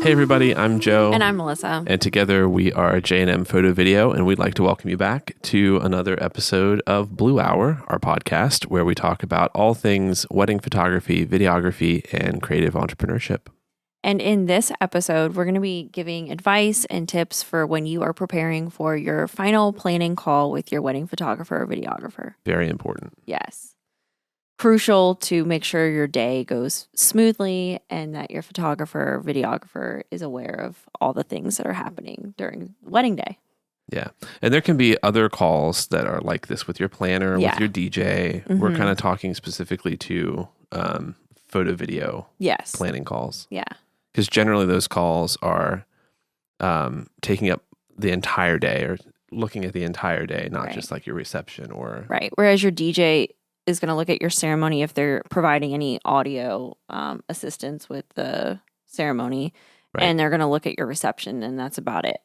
Hey everybody, I'm Joe. And I'm Melissa. And together we are J&M Photo Video, and we'd like to welcome you back to another episode of Blue Hour, our podcast, where we talk about all things wedding photography, videography, and creative entrepreneurship. And in this episode, we're going to be giving advice and tips for when you are preparing for your final planning call with your wedding photographer or videographer. Very important. Yes. Crucial to make sure your day goes smoothly and that your photographer or videographer is aware of all the things that are happening during wedding day. Yeah. And there can be other calls that are like this with your planner, with your DJ. Mm-hmm. We're kind of talking specifically to photo video planning calls. Yeah. Because generally those calls are taking up the entire day or looking at the entire day, not just like your reception or... Right. Whereas your DJ is going to look at your ceremony if they're providing any audio assistance with the ceremony, and they're going to look at your reception, and that's about it.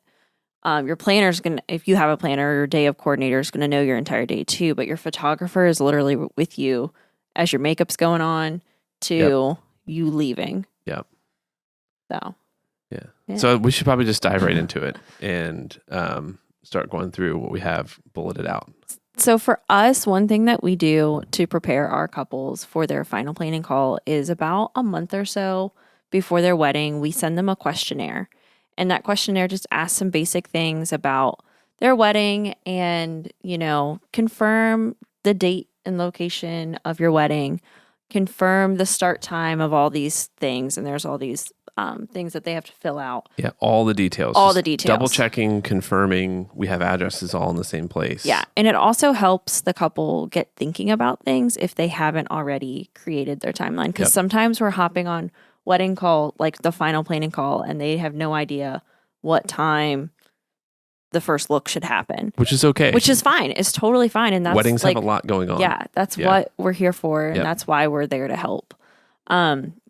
Your planner's going to, if you have a planner, your day of coordinator is going to know your entire day too, but your photographer is literally with you as your makeup's going on to you leaving. Yep. So. Yeah. So we should probably just dive right into it and start going through what we have bulleted out. So for us, one thing that we do to prepare our couples for their final planning call is about a month or so before their wedding, we send them a questionnaire. And that questionnaire just asks some basic things about their wedding and, confirm the date and location of your wedding, confirm the start time of all these things. And there's all these things that they have to fill out. Yeah, all the details. All the details. Double checking, confirming we have addresses all in the same place. Yeah, and it also helps the couple get thinking about things if they haven't already created their timeline. Because sometimes we're hopping on wedding call, like the final planning call, and they have no idea what time the first look should happen. Which is okay. Which is fine. It's totally fine. And that's weddings have a lot going on. Yeah, that's what we're here for, and that's why we're there to help.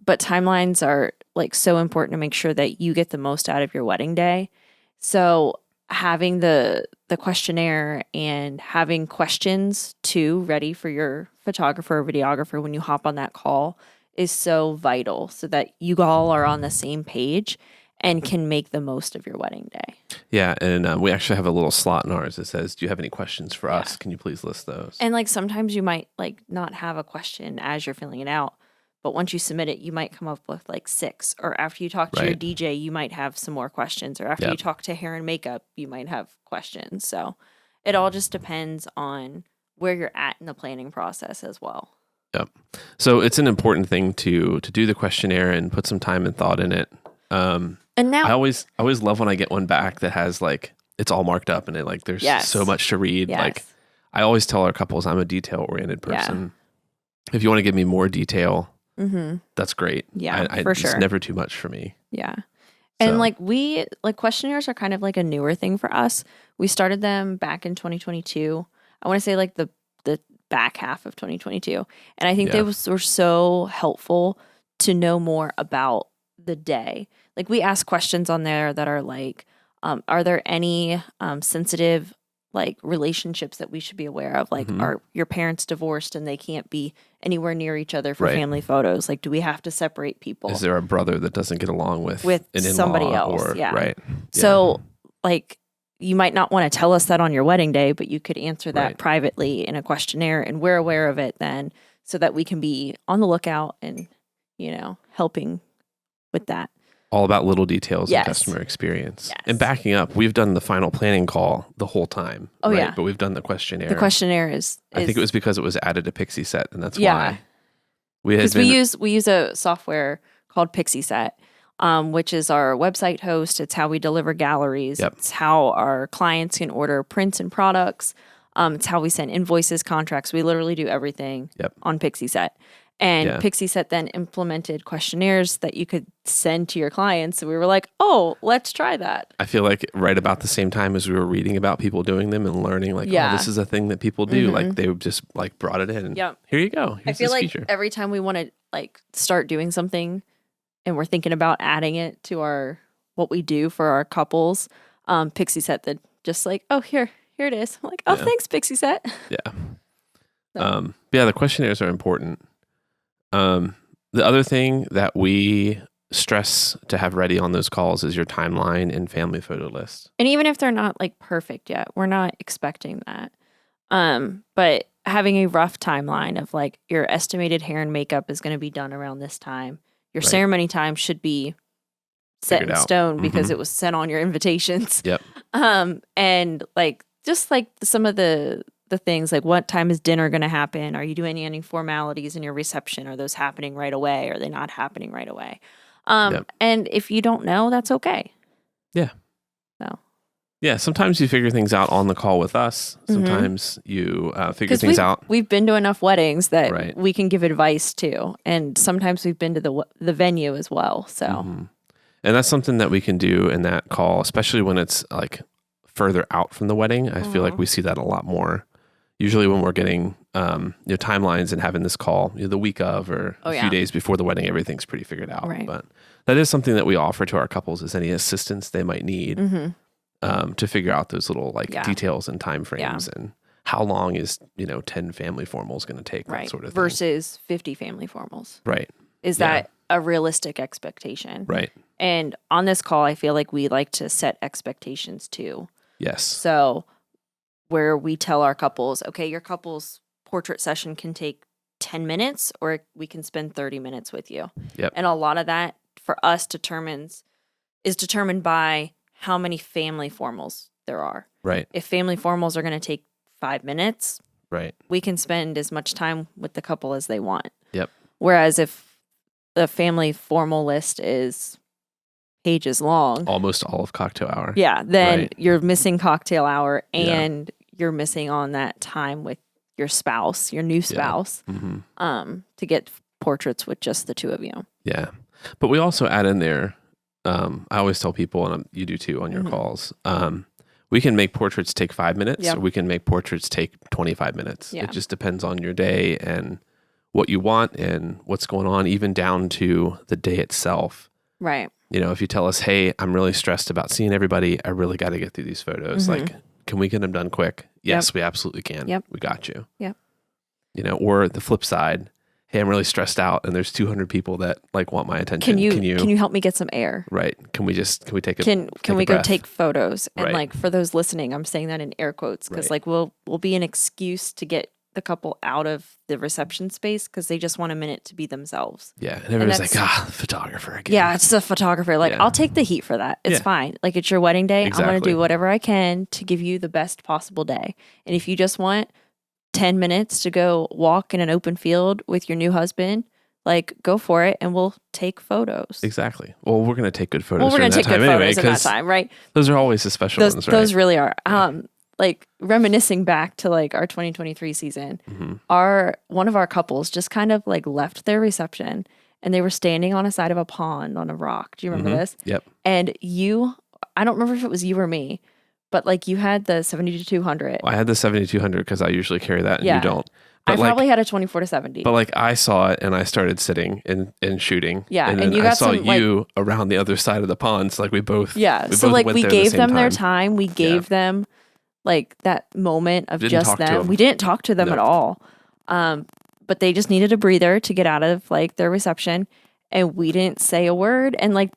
But timelines are like so important to make sure that you get the most out of your wedding day. So having the questionnaire and having questions too ready for your photographer or videographer when you hop on that call is so vital so that you all are on the same page and can make the most of your wedding day. Yeah, and we actually have a little slot in ours that says, do you have any questions for us? Can you please list those? And like sometimes you might like not have a question as you're filling it out. But once you submit it, you might come up with like 6. Or after you talk to your DJ, you might have some more questions. Or after you talk to hair and makeup, you might have questions. So it all just depends on where you're at in the planning process as well. Yep. So it's an important thing to do the questionnaire and put some time and thought in it. And now I always love when I get one back that has like, it's all marked up and it like there's so much to read. Yes. Like I always tell our couples I'm a detail-oriented person. Yeah. If you want to give me more detail, that's great. Yeah, for sure. It's never too much for me. Yeah. And questionnaires are kind of like a newer thing for us. We started them back in 2022. I want to say like the back half of 2022. And I think they were so helpful to know more about the day. Like we ask questions on there that are like, are there any sensitive like relationships that we should be aware of? Like, are your parents divorced and they can't be anywhere near each other for family photos? Like, do we have to separate people? Is there a brother that doesn't get along with an in-law somebody else? Or, right. Yeah. So, like, you might not want to tell us that on your wedding day, but you could answer that privately in a questionnaire, and we're aware of it then, so that we can be on the lookout and, helping with that. All about little details and customer experience. Yes. And backing up, we've done the final planning call the whole time. Oh, yeah. But we've done the questionnaire. The questionnaire is I think it was because it was added to Pixieset, and that's why. Because we use a software called Pixieset, which is our website host. It's how we deliver galleries. Yep. It's how our clients can order prints and products. It's how we send invoices, contracts. We literally do everything on Pixieset. And Pixieset then implemented questionnaires that you could send to your clients. So we were like, oh, let's try that. I feel like right about the same time as we were reading about people doing them and learning like, oh, this is a thing that people do. Like they just like brought it in and here you go. Here's I feel this like feature. Every time we want to like start doing something and we're thinking about adding it to what we do for our couples, Pixieset then just like, oh, here it is. I'm like, oh, thanks, Pixieset. Yeah. The questionnaires are important. The other thing that we stress to have ready on those calls is your timeline and family photo list. And even if they're not like perfect yet, we're not expecting that. But having a rough timeline of like your estimated hair and makeup is going to be done around this time. Your ceremony time should be set in stone because it was set on your invitations. Yep. And like just like some of the things like what time is dinner going to happen? Are you doing any formalities in your reception? Are those happening right away? Are they not happening right away? And if you don't know, that's okay. Yeah. So. Yeah, sometimes you figure things out on the call with us. Sometimes you figure things out. We've been to enough weddings that we can give advice to, and sometimes we've been to the venue as well. So, and that's something that we can do in that call, especially when it's like further out from the wedding. I feel like we see that a lot more. Usually, when we're getting timelines and having this call the week of or a few days before the wedding, everything's pretty figured out. Right. But that is something that we offer to our couples: is any assistance they might need. To figure out those little details and time frames and how long is 10 family formals going to take, that sort of thing. Versus 50 family formals. Right. Is that a realistic expectation? Right. And on this call, I feel like we like to set expectations too. Yes. So where we tell our couples, okay, your couple's portrait session can take 10 minutes or we can spend 30 minutes with you. Yep. And a lot of that for us is determined by how many family formals there are. Right. If family formals are going to take 5 minutes, right, we can spend as much time with the couple as they want. Yep. Whereas if the family formal list is pages long, almost all of cocktail hour. Yeah, then you're missing cocktail hour and you're missing on that time with your spouse, your new spouse, to get portraits with just the two of you. Yeah. But we also add in there, I always tell people, and you do too on your calls, we can make portraits take 5 minutes or we can make portraits take 25 minutes. It just depends on your day and what you want and what's going on, even down to the day itself. Right. If you tell us, hey, I'm really stressed about seeing everybody, I really got to get through these photos. Like, can we get them done quick? Yes, we absolutely can. Yep. We got you. Yep. Or the flip side, hey, I'm really stressed out and there's 200 people that want my attention. Can you help me get some air? Right. Can we take a Can we go take photos? And right. for those listening, I'm saying that in air quotes because we'll be an excuse to get the couple out of the reception space because they just want a minute to be themselves. Yeah. And everyone's like, the photographer again. Yeah, it's a photographer. I'll take the heat for that. It's fine. It's your wedding day. Exactly. I'm going to do whatever I can to give you the best possible day. And if you just want 10 minutes to go walk in an open field with your new husband, go for it and we'll take photos. Exactly. Well, we're going to take good photos. We're going to take good photos in that time, right? Those are always the special ones, right? Those really are. Reminiscing back to our 2023 season, one of our couples just kind of left their reception and they were standing on a side of a pond on a rock. Do you remember this? Yep. And I don't remember if it was you or me, but you had the 7200. Well, I had the 7200 because I usually carry that and you don't. But I probably had a 24-70. But I saw it and I started sitting and shooting. Yeah, and then you got I saw you around the other side of the pond. So we both. Yeah. We gave them their time. We gave them that moment of just them. We didn't talk to them at all. But they just needed a breather to get out of their reception, and we didn't say a word. And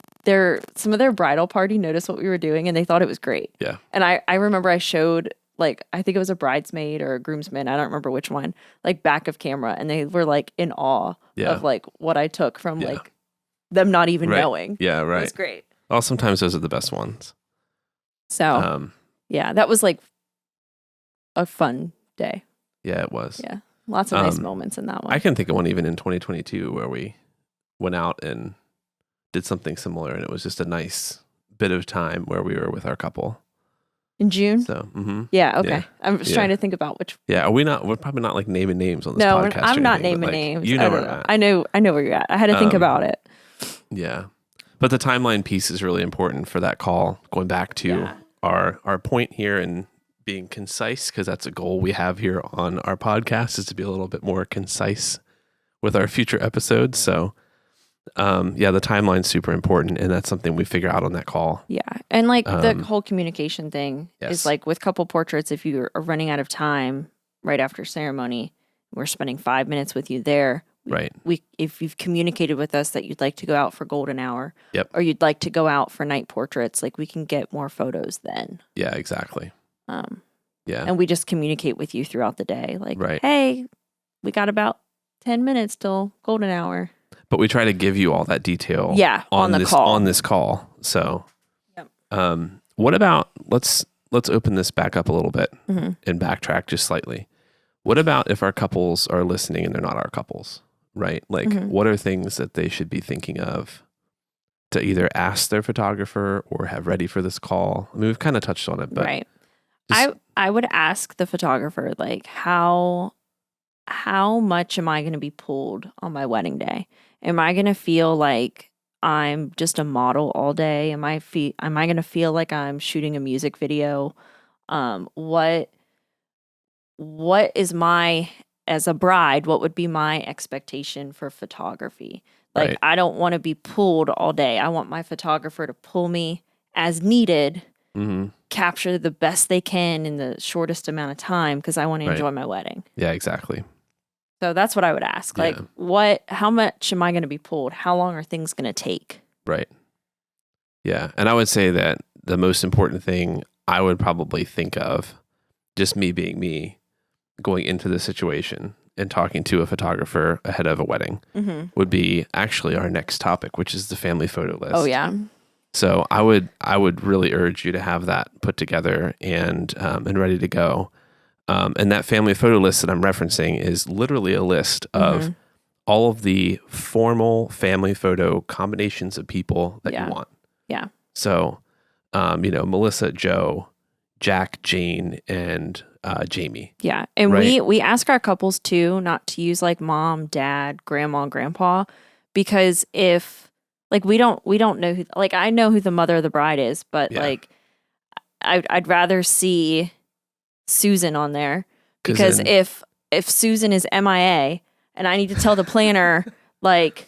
some of their bridal party noticed what we were doing, and they thought it was great. Yeah. And I remember I showed I think it was a bridesmaid or a groomsman, I don't remember which one, back of camera, and they were in awe of what I took from them not even knowing. Yeah, right. It was great. Well, sometimes those are the best ones. So yeah, that was a fun day. Yeah, it was. Yeah. Lots of nice moments in that one. I can think of one even in 2022 where we went out and did something similar, and it was just a nice bit of time where we were with our couple. In June? So, yeah, okay. Yeah. I'm just trying to think about which. Yeah, we're probably not naming names on this podcast. No, I'm not naming names. You know where I'm at. I know where you're at. I had to think about it. Yeah. But the timeline piece is really important for that call, going back to our point here and being concise, because that's a goal we have here on our podcast, is to be a little bit more concise with our future episodes. So the timeline's super important, and that's something we figure out on that call. Yeah. And the whole communication thing is with couple portraits, if you are running out of time right after ceremony, we're spending 5 minutes with you there, Right. If you've communicated with us that you'd like to go out for golden hour, Yep. or you'd like to go out for night portraits, like we can get more photos then. Yeah, exactly. Yeah. And we just communicate with you throughout the day. Like, Right. hey, we got about 10 minutes till golden hour. But we try to give you all that detail on the call. On this call. So Yep. What about let's open this back up a little bit Mm-hmm. and backtrack just slightly. What about if our couples are listening and they're not our couples, right? Like Mm-hmm. what are things that they should be thinking of to either ask their photographer or have ready for this call? I mean, we've kind of touched on it, but right. I would ask the photographer, like, how much am I going to be pulled on my wedding day? Am I going to feel like I'm just a model all day? Am I going to feel like I'm shooting a music video? What is as a bride, what would be my expectation for photography? Like, Right. I don't want to be pulled all day. I want my photographer to pull me as needed, mm-hmm. capture the best they can in the shortest amount of time because I want to Right. enjoy my wedding. Yeah, exactly. So that's what I would ask. Like, how much am I going to be pulled? How long are things going to take? Right. Yeah. And I would say that the most important thing I would probably think of, just me being me, going into the situation and talking to a photographer ahead of a wedding Mm-hmm. would be actually our next topic, which is the family photo list. Oh, yeah. So I would really urge you to have that put together and ready to go. And that family photo list that I'm referencing is literally a list of Mm-hmm. all of the formal family photo combinations of people that Yeah. you want. Yeah. So, Melissa, Joe, Jack, Jane, and Jamie. Yeah. And Right. we ask our couples too not to use like mom, dad, grandma, grandpa, because if like we don't know who, like I know who the mother of the bride is, but Yeah. like I'd rather see Susan on there because then- if Susan is MIA and I need to tell the planner like,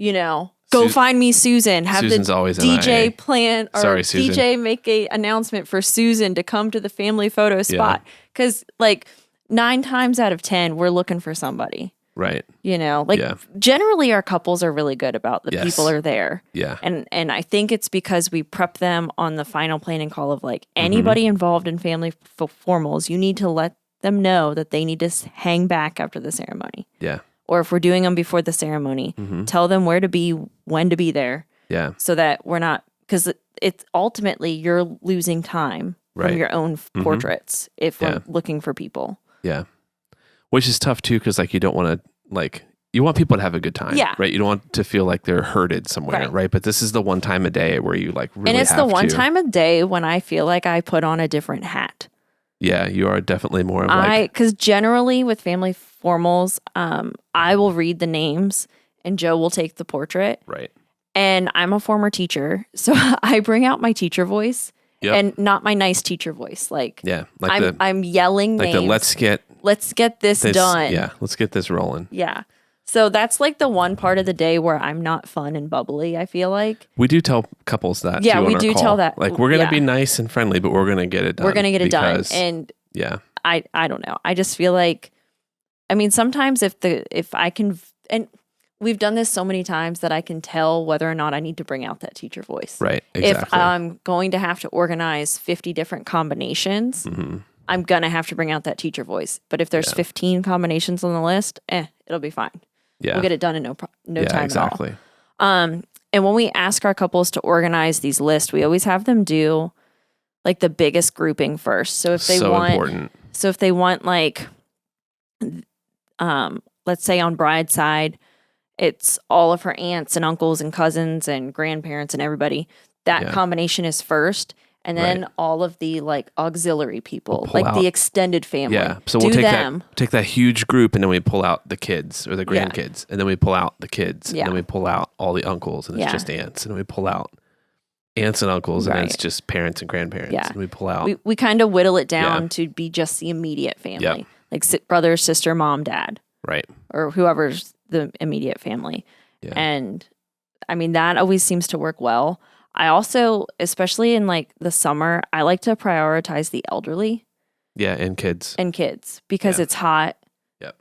go find me Susan, have Susan's the always DJ MIA. plan or Sorry, Susan. DJ make a announcement for Susan to come to the family photo spot because like 9 times out of 10 we're looking for somebody. Right. Generally our couples are really good about the Yes. people are there. Yeah. And I think it's because we prep them on the final planning call of like anybody involved in family formals, you need to let them know that they need to hang back after the ceremony. Yeah. Or if we're doing them before the ceremony, tell them where to be, when to be there, Yeah. so that we're not, because it's ultimately you're losing time Right. from your own portraits if Yeah. we're looking for people. Yeah. Which is tough too, because like you don't want to you want people to have a good time. Yeah. Right. You don't want to feel like they're herded somewhere. Right. But this is the one time a day where you like really And it's have the one to. time a day when I feel like I put on a different hat. Yeah, you are definitely more of like Because generally with family formals, I will read the names and Joe will take the portrait. right. And I'm a former teacher, so I bring out my teacher voice Yep. and not my nice teacher voice. Like Yeah, like I'm yelling like names. the let's get this done. Yeah, let's get this rolling. Yeah. So that's like the one part of the day where I'm not fun and bubbly, I feel like. We do tell couples that. Yeah, too, on we our do call. tell that. Like we're gonna Yeah. be nice and friendly, but we're gonna get it done. We're going to get it done. because- And yeah, I don't know. I just feel like, I mean, sometimes if I can, and we've done this so many times that I can tell whether or not I need to bring out that teacher voice. right. Exactly. If I'm going to have to organize 50 different combinations, Mhm. I'm going to have to bring out that teacher voice. But if there's 15 combinations on the list, it'll be fine. Yeah. We'll get it done in no yeah, time exactly. at all. And when we ask our couples to organize these lists, we always have them do like the biggest grouping first. So if they important. so if they want like, let's say on bride's side, it's all of her aunts and uncles and cousins and grandparents and everybody. That Yeah. combination is first. And then Right. all of the like auxiliary people, We'll pull like out- the extended family. Yeah. So we'll do take them. that huge group and then we pull out the kids or the Yeah. grandkids and then we pull out the kids Yeah. and then we pull out all the uncles and it's Yeah. just aunts and then we pull out aunts and uncles and then it's Right. just parents and grandparents Yeah. and we pull out We kind of whittle it down Yeah. to be just the immediate family, Yep. like brother, sister, mom, dad, right. or whoever's the immediate family. Yeah. And I mean, that always seems to work well. I also, especially in like the summer, I like to prioritize the elderly Yeah, and kids. and kids because Yeah. it's hot. Yep.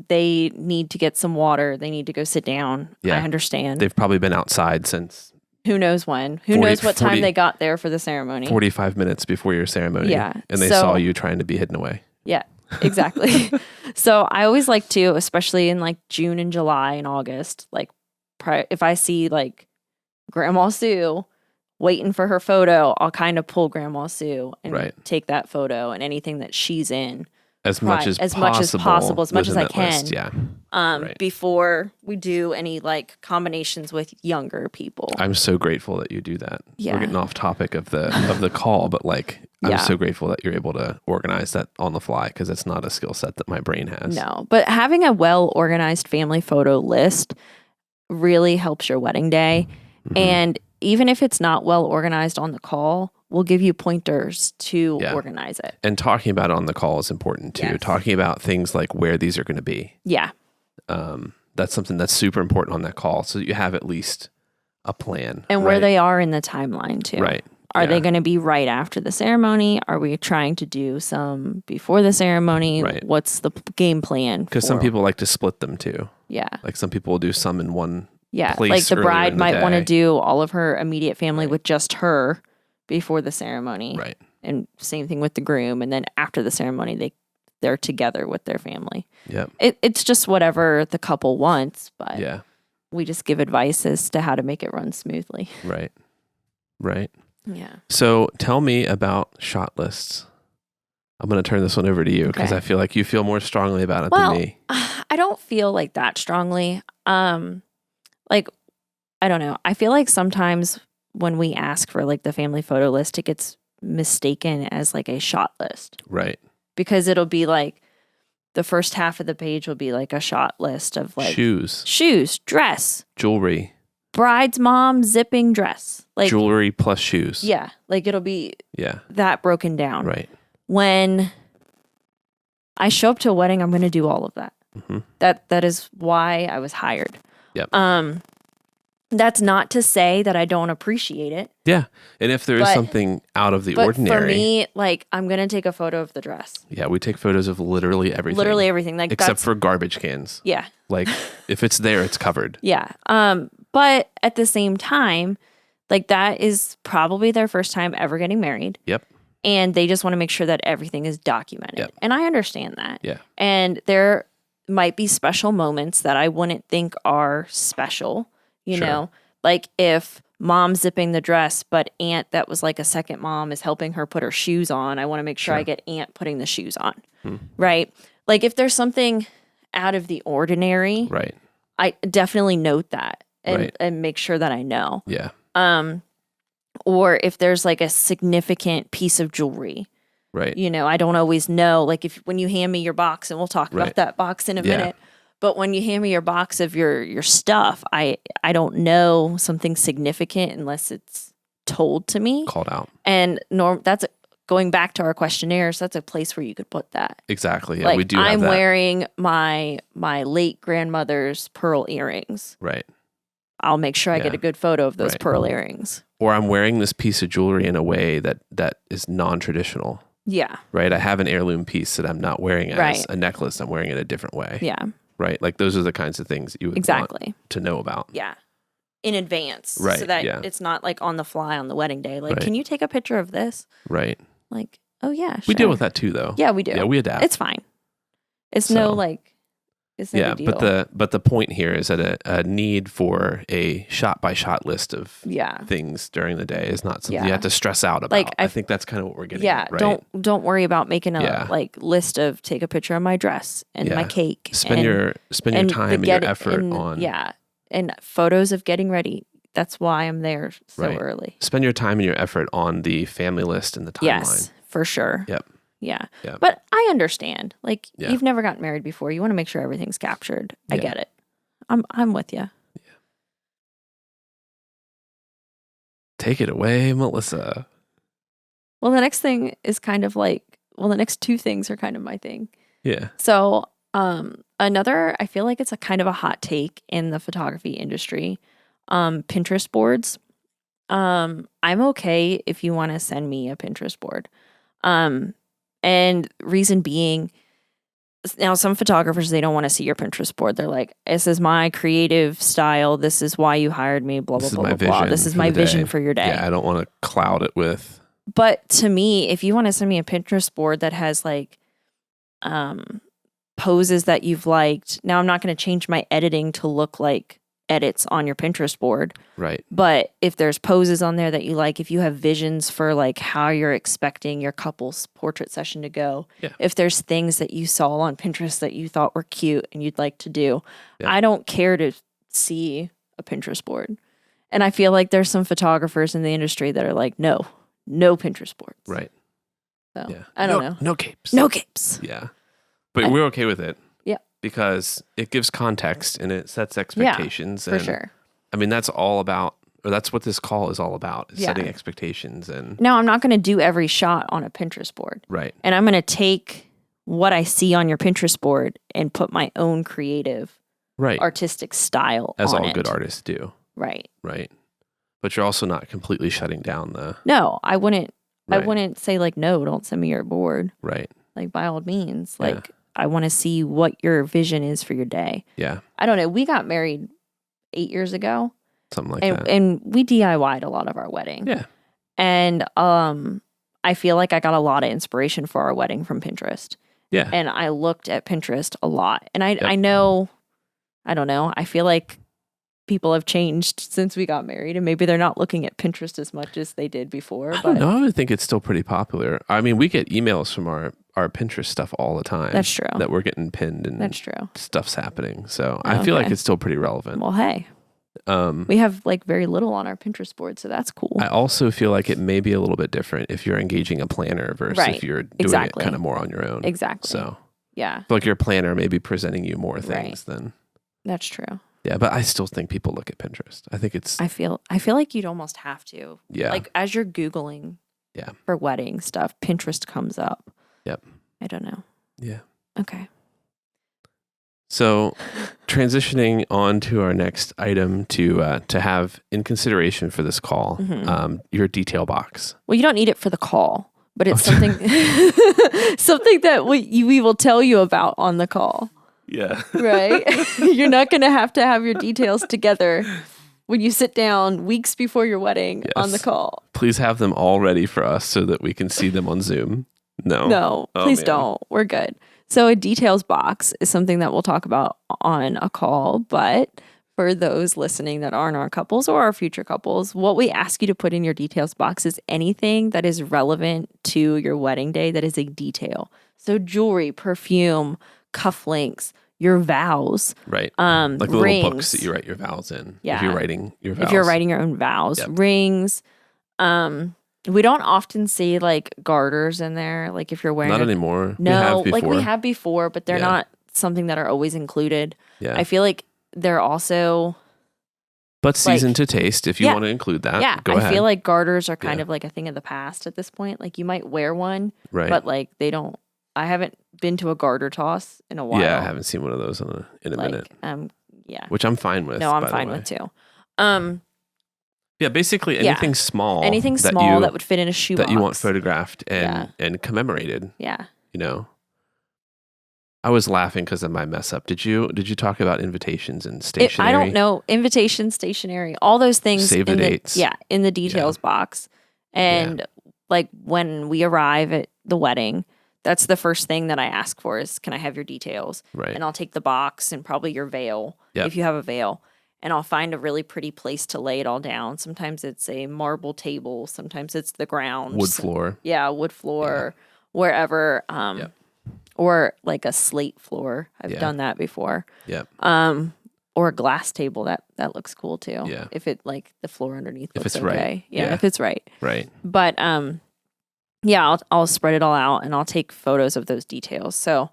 they need to get some water. They need to go sit down. Yeah. I understand. They've probably been outside since who knows when. Who knows what time they got there for the ceremony. 45 minutes before your ceremony. Yeah. And they saw you trying to be hidden away. Yeah, exactly. So I always like to, especially in like June and July and August, like if I see like Grandma Sue waiting for her photo, I'll kind of pull Grandma Sue and take that photo and anything that she's in. As much as possible, as much as I can. List, yeah. Before we do any like combinations with younger people. I'm so grateful that you do that. Yeah. We're getting off topic of the call, but like I'm so grateful that you're able to organize that on the fly because it's not a skill set that my brain has. No, but having a well organized family photo list really helps your wedding day. Mm-hmm. And even if it's not well organized on the call, we'll give you pointers to organize it. And talking about it on the call is important too. Yes. Talking about things like where these are going to be. Yeah. That's something that's super important on that call so that you have at least a plan. And where they are in the timeline too. Right. Are they going to be right after the ceremony? Are we trying to do some before the ceremony? Right. What's the game plan? Because some people like to split them too. Yeah. Like some people will do some in one place. Like the bride might want to do all of her immediate family with just her before the ceremony. Right. And same thing with the groom. And then after the ceremony, they're together with their family. Yeah. It's just whatever the couple wants, but yeah, we just give advice as to how to make it run smoothly. Right. Right. Yeah. So tell me about shot lists. I'm going to turn this one over to you because I feel like you feel more strongly about it than me. I don't feel like that strongly. Like, I don't know. I feel like sometimes when we ask for like the family photo list, it gets mistaken as like a shot list. Right. Because it'll be like the first half of the page will be like a shot list of like shoes, dress, jewelry, bride's mom zipping dress, like jewelry plus shoes. Yeah. Like it'll be that broken down. Right. When I show up to a wedding, I'm going to do all of that. Mm-hmm. That is why I was hired. Yep. That's not to say that I don't appreciate it. Yeah. And if there is something out of the ordinary. For me, like, I'm going to take a photo of the dress. Yeah. We take photos of literally everything. Literally everything. Like, except for garbage cans. Yeah. Like, if it's there, it's covered. Yeah. But at the same time, like, that is probably their first time ever getting married. Yep. And they just want to make sure that everything is documented. Yep. And I understand that. Yeah. And there might be special moments that I wouldn't think are special. You know, like if mom's zipping the dress, but aunt that was like a second mom is helping her put her shoes on. I want to make sure I get aunt putting the shoes on. Right. Like if there's something out of the ordinary, right, I definitely note that and make sure that I know. Yeah. Or if there's like a significant piece of jewelry. Right. You know, I don't always know. Like when you hand me your box, and we'll talk about that box in a minute. But when you hand me your box of your stuff, I don't know something significant unless it's told to me. Called out. And that's going back to our questionnaires. That's a place where you could put that. Exactly. Yeah, like, we do have I'm that. wearing my late grandmother's pearl earrings. Right. I'll make sure I get a good photo of those pearl earrings. Or I'm wearing this piece of jewelry in a way that is non-traditional. Yeah. Right. I have an heirloom piece that I'm not wearing as a necklace. I'm wearing it a different way. Yeah. Right. Like those are the kinds of things that you would want to know about. Yeah. In advance. Right. So that it's not like on the fly on the wedding day. Like, can you take a picture of this? Right. Like, oh yeah. Sure. We deal with that too though. Yeah, we do. Yeah, we adapt. It's fine. It's no like it's no big deal. But the point here is that a need for a shot by shot list of things during the day is not something you have to stress out about. Like, I think that's kind of what we're getting at, right? Don't worry about making a like list of take a picture of my dress and my cake. Spend your time and your effort on and photos of getting ready. That's why I'm there so early. Spend your time and your effort on the family list and the timeline. Yes, for sure. Yep. Yeah. But I understand. Like you've never gotten married before. You want to make sure everything's captured. I get it. I'm with you. Yeah. Take it away, Melissa. Well, the next thing is kind of like, the next two things are kind of my thing. Yeah. So, another, I feel like it's a kind of a hot take in the photography industry. Pinterest boards. I'm okay if you want to send me a Pinterest board. And reason being, now some photographers, they don't want to see your Pinterest board. They're like, this is my creative style. This is why you hired me, blah, blah, blah, blah, blah. This is my vision for your day. Yeah, I don't want to cloud it with. But to me, if you want to send me a Pinterest board that has like poses that you've liked, now I'm not going to change my editing to look like edits on your Pinterest board. Right. But if there's poses on there that you like, if you have visions for like how you're expecting your couple's portrait session to go, if there's things that you saw on Pinterest that you thought were cute and you'd like to do, I don't care to see a Pinterest board. And I feel like there's some photographers in the industry that are like, no Pinterest boards. Right. So I don't know. No capes. No capes. Yeah. But we're okay with it. Yeah. Because it gives context and it sets expectations. Yeah, for sure. I mean, that's all about, or that's what this call is all about, is setting expectations. And now I'm not going to do every shot on a Pinterest board. Right. And I'm going to take what I see on your Pinterest board and put my own creative, artistic style as on all it. good artists do. Right. Right. But you're also not completely shutting down the... No, I wouldn't. Right. I wouldn't say like, no, don't send me your board. Right. Like by all means, like I want to see what your vision is for your day. Yeah. I don't know. We got married 8 years ago. Something like that. And we DIY'd a lot of our wedding. Yeah. And I feel like I got a lot of inspiration for our wedding from Pinterest. Yeah. And I looked at Pinterest a lot. And I know, I don't know, I feel like people have changed since we got married, and maybe they're not looking at Pinterest as much as they did before. I don't know. I would think it's still pretty popular. I mean, we get emails from our Pinterest stuff all the time. That's true. That we're getting pinned and that's true. Stuff's happening. So I feel like it's still pretty relevant. Well, hey. We have like very little on our Pinterest board, so that's cool. I also feel like it may be a little bit different if you're engaging a planner versus if you're doing it kind of more on your own. Exactly. So yeah. I feel like your planner may be presenting you more things than... That's true. Yeah, but I still think people look at Pinterest. I think it's... I feel like you'd almost have to. Yeah. Like as you're Googling for wedding stuff, Pinterest comes up. Yep. I don't know. Yeah. Okay. So transitioning on to our next item to have in consideration for this call, your detail box. Well, you don't need it for the call, but it's something something that we will tell you about on the call. Yeah. Right? You're not going to have your details together when you sit down weeks before your wedding on the call. Please have them all ready for us so that we can see them on Zoom. No, please don't. We're good. So a details box is something that we'll talk about on a call, but for those listening that aren't our couples or our future couples, what we ask you to put in your details box is anything that is relevant to your wedding day that is a detail. So jewelry, perfume, cufflinks, your vows. Right. Like the rings. Little books that you write your vows in. Yeah. If you're writing your vows. If you're writing your own vows. Yep. Rings. We don't often see like garters in there. Like if you're wearing... Not anymore. No, we have before, but they're not something that are always included. Yeah. I feel like they're also... But season to taste, if you want to include that, go ahead. I feel like garters are kind of like a thing of the past at this point. Like you might wear one, but like they don't... I haven't been to a garter toss in a while. Yeah, I haven't seen one of those in a minute. Yeah. Which I'm fine with. No, I'm fine with too. Yeah, basically anything small. Anything small that would fit in a shoebox. That you want photographed and commemorated. Yeah. You know? I was laughing because of my mess up. Did you talk about invitations and stationery? I don't know. Invitations, stationery, all those things. Save the dates. In the details box. And like when we arrive at the wedding, that's the first thing that I ask for is, can I have your details? Right. And I'll take the box and probably your veil, if you have a veil. And I'll find a really pretty place to lay it all down. Sometimes it's a marble table. Sometimes it's the ground. Wood floor. Yeah, wood floor, wherever. Or like a slate floor. I've done that before. Yep. Or a glass table. That looks cool too. Yeah. if it like the floor underneath if looks it's okay. right. Yeah, if it's right. Right. But I'll spread it all out and I'll take photos of those details. So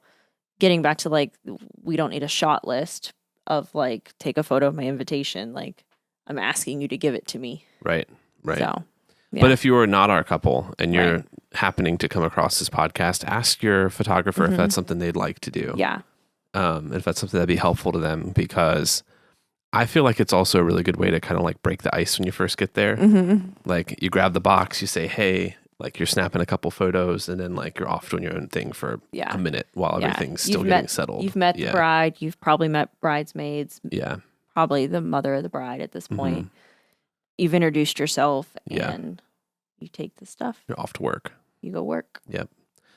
getting back to like, we don't need a shot list of like, take a photo of my invitation. Like I'm asking you to give it to me. Right. Right. So, But if you are not our couple and you're happening to come across this podcast, ask your photographer if that's something they'd like to do. Yeah. If that's something that'd be helpful to them, because I feel like it's also a really good way to kind of like break the ice when you first get there. Mm-hmm. Like you grab the box, you say, hey, like you're snapping a couple photos and then like you're off doing your own thing for a minute while everything's still getting settled. You've met the bride. You've probably met bridesmaids. Yeah. Probably the mother of the bride at this point. You've introduced yourself and you take the stuff. You're off to work. You go work. Yep.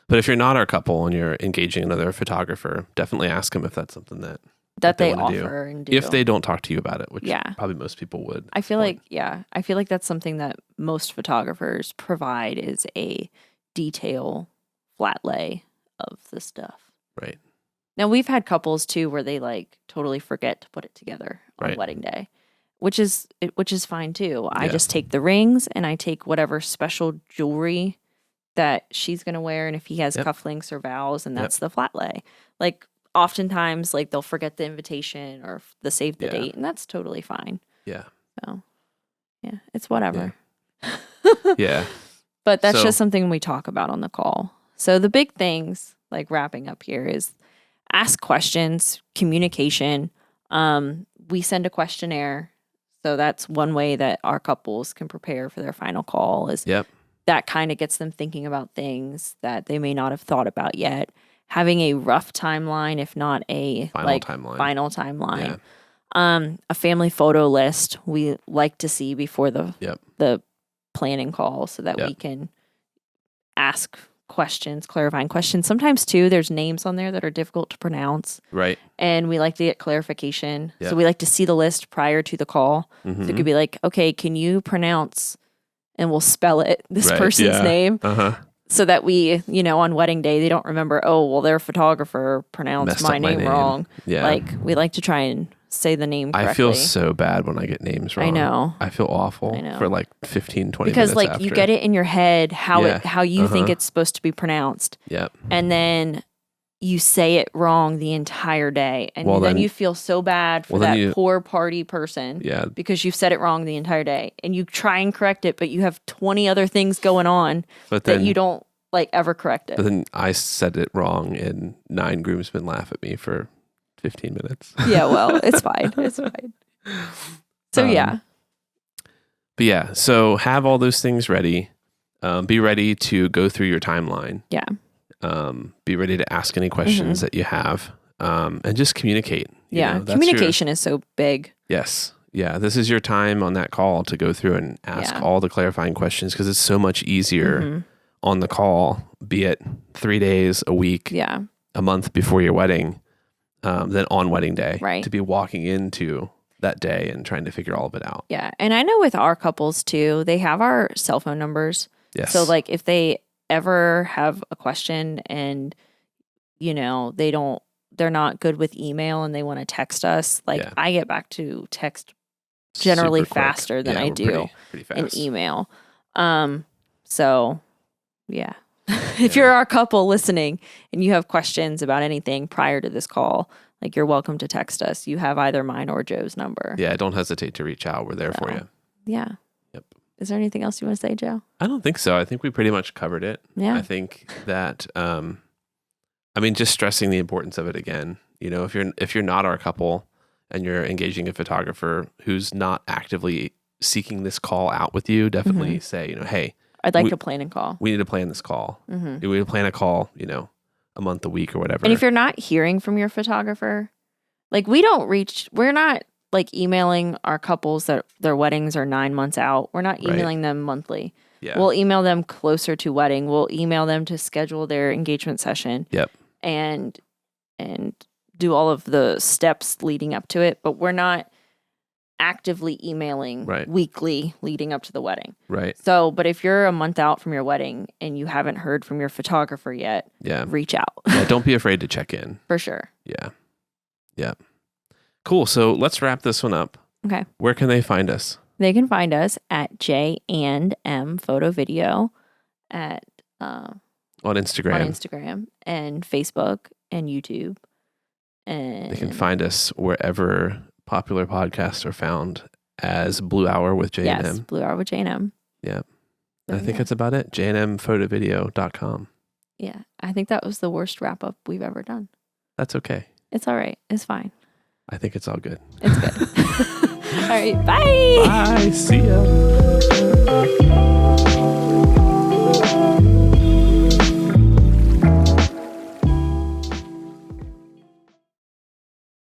But if you're not our couple and you're engaging another photographer, definitely ask them if that's something that they offer and do. If they don't talk to you about it, which probably most people would. I feel like that's something that most photographers provide is a detail flat lay of the stuff. Right. Now we've had couples too where they like totally forget to put it together on wedding day, which is fine too. I just take the rings and I take whatever special jewelry that she's going to wear. And if he has cufflinks or vows, and that's the flat lay. Like oftentimes like they'll forget the invitation or the save the date, and that's totally fine. Yeah. So yeah, it's whatever. Yeah. But that's just something we talk about on the call. So the big things, like wrapping up here, is ask questions, communication. We send a questionnaire. So that's one way that our couples can prepare for their final call is that kind of gets them thinking about things that they may not have thought about yet. Having a rough timeline, if not a final timeline. A family photo list we like to see before the planning call so that we can ask questions, clarifying questions. Sometimes too, there's names on there that are difficult to pronounce. Right. And we like to get clarification. So we like to see the list prior to the call. So it could be like, okay, can you pronounce, and we'll spell it, this person's name. So that we, on wedding day, they don't remember, oh, well, their photographer pronounced my name wrong. Yeah. Like, we like to try and say the name correctly. I feel so bad when I get names wrong. I know. I feel awful for like 15, 20 because minutes like after. you get it in your head how you think it's supposed to be pronounced. Yep. And then you say it wrong the entire day. And then you feel so bad for that poor party person because you've said it wrong the entire day. And you try and correct it, but you have 20 other things going on that you don't like ever correct it. But then I said it wrong and 9 groomsmen laugh at me for 15 minutes. Yeah, well, it's fine. It's fine. So But yeah, so have all those things ready. Be ready to go through your timeline. Yeah. Be ready to ask any questions that you have, and just communicate. Communication is so big. Yes. Yeah. This is your time on that call to go through and ask all the clarifying questions because it's so much easier on the call, be it 3 days, a week, a month before your wedding, than on wedding day. Right. To be walking into that day and trying to figure all of it out. Yeah. And I know with our couples too, they have our cell phone numbers. Yes. So like if they ever have a question and they're not good with email and they want to text us, like I get back to text generally faster than I do pretty fast. an email. So yeah. If you're our couple listening and you have questions about anything prior to this call, like you're welcome to text us. You have either mine or Joe's number. Yeah, don't hesitate to reach out. We're there for you. Yeah. Yep. Is there anything else you want to say, Joe? I don't think so. I think we pretty much covered it. Yeah. I think that, just stressing the importance of it again. If you're not our couple and you're engaging a photographer who's not actively seeking this call out with you, definitely say, hey, I'd like to plan a call. We need to plan this call. We need to plan a call, a month, a week or whatever. And if you're not hearing from your photographer, like we're not like emailing our couples that their weddings are 9 months out. We're not emailing them monthly. Yeah. We'll email them closer to wedding. We'll email them to schedule their engagement session. Yep. And do all of the steps leading up to it. But we're not actively emailing weekly leading up to the wedding. Right. So, but if you're a month out from your wedding and you haven't heard from your photographer yet, reach out. Don't be afraid to check in. For sure. Yeah. Yeah. Cool. So let's wrap this one up. Okay. Where can they find us? They can find us at J&M Photo Video at on Instagram. And Facebook and YouTube. And they can find us wherever popular podcasts are found as Blue Hour with J&M. Yes, Blue Hour with J&M. Yeah. I think that's about it. jnmphotovideo.com. Yeah. I think that was the worst wrap up we've ever done. That's okay. It's all right. It's fine. I think it's all good. It's good. All right. Bye. Bye. See ya.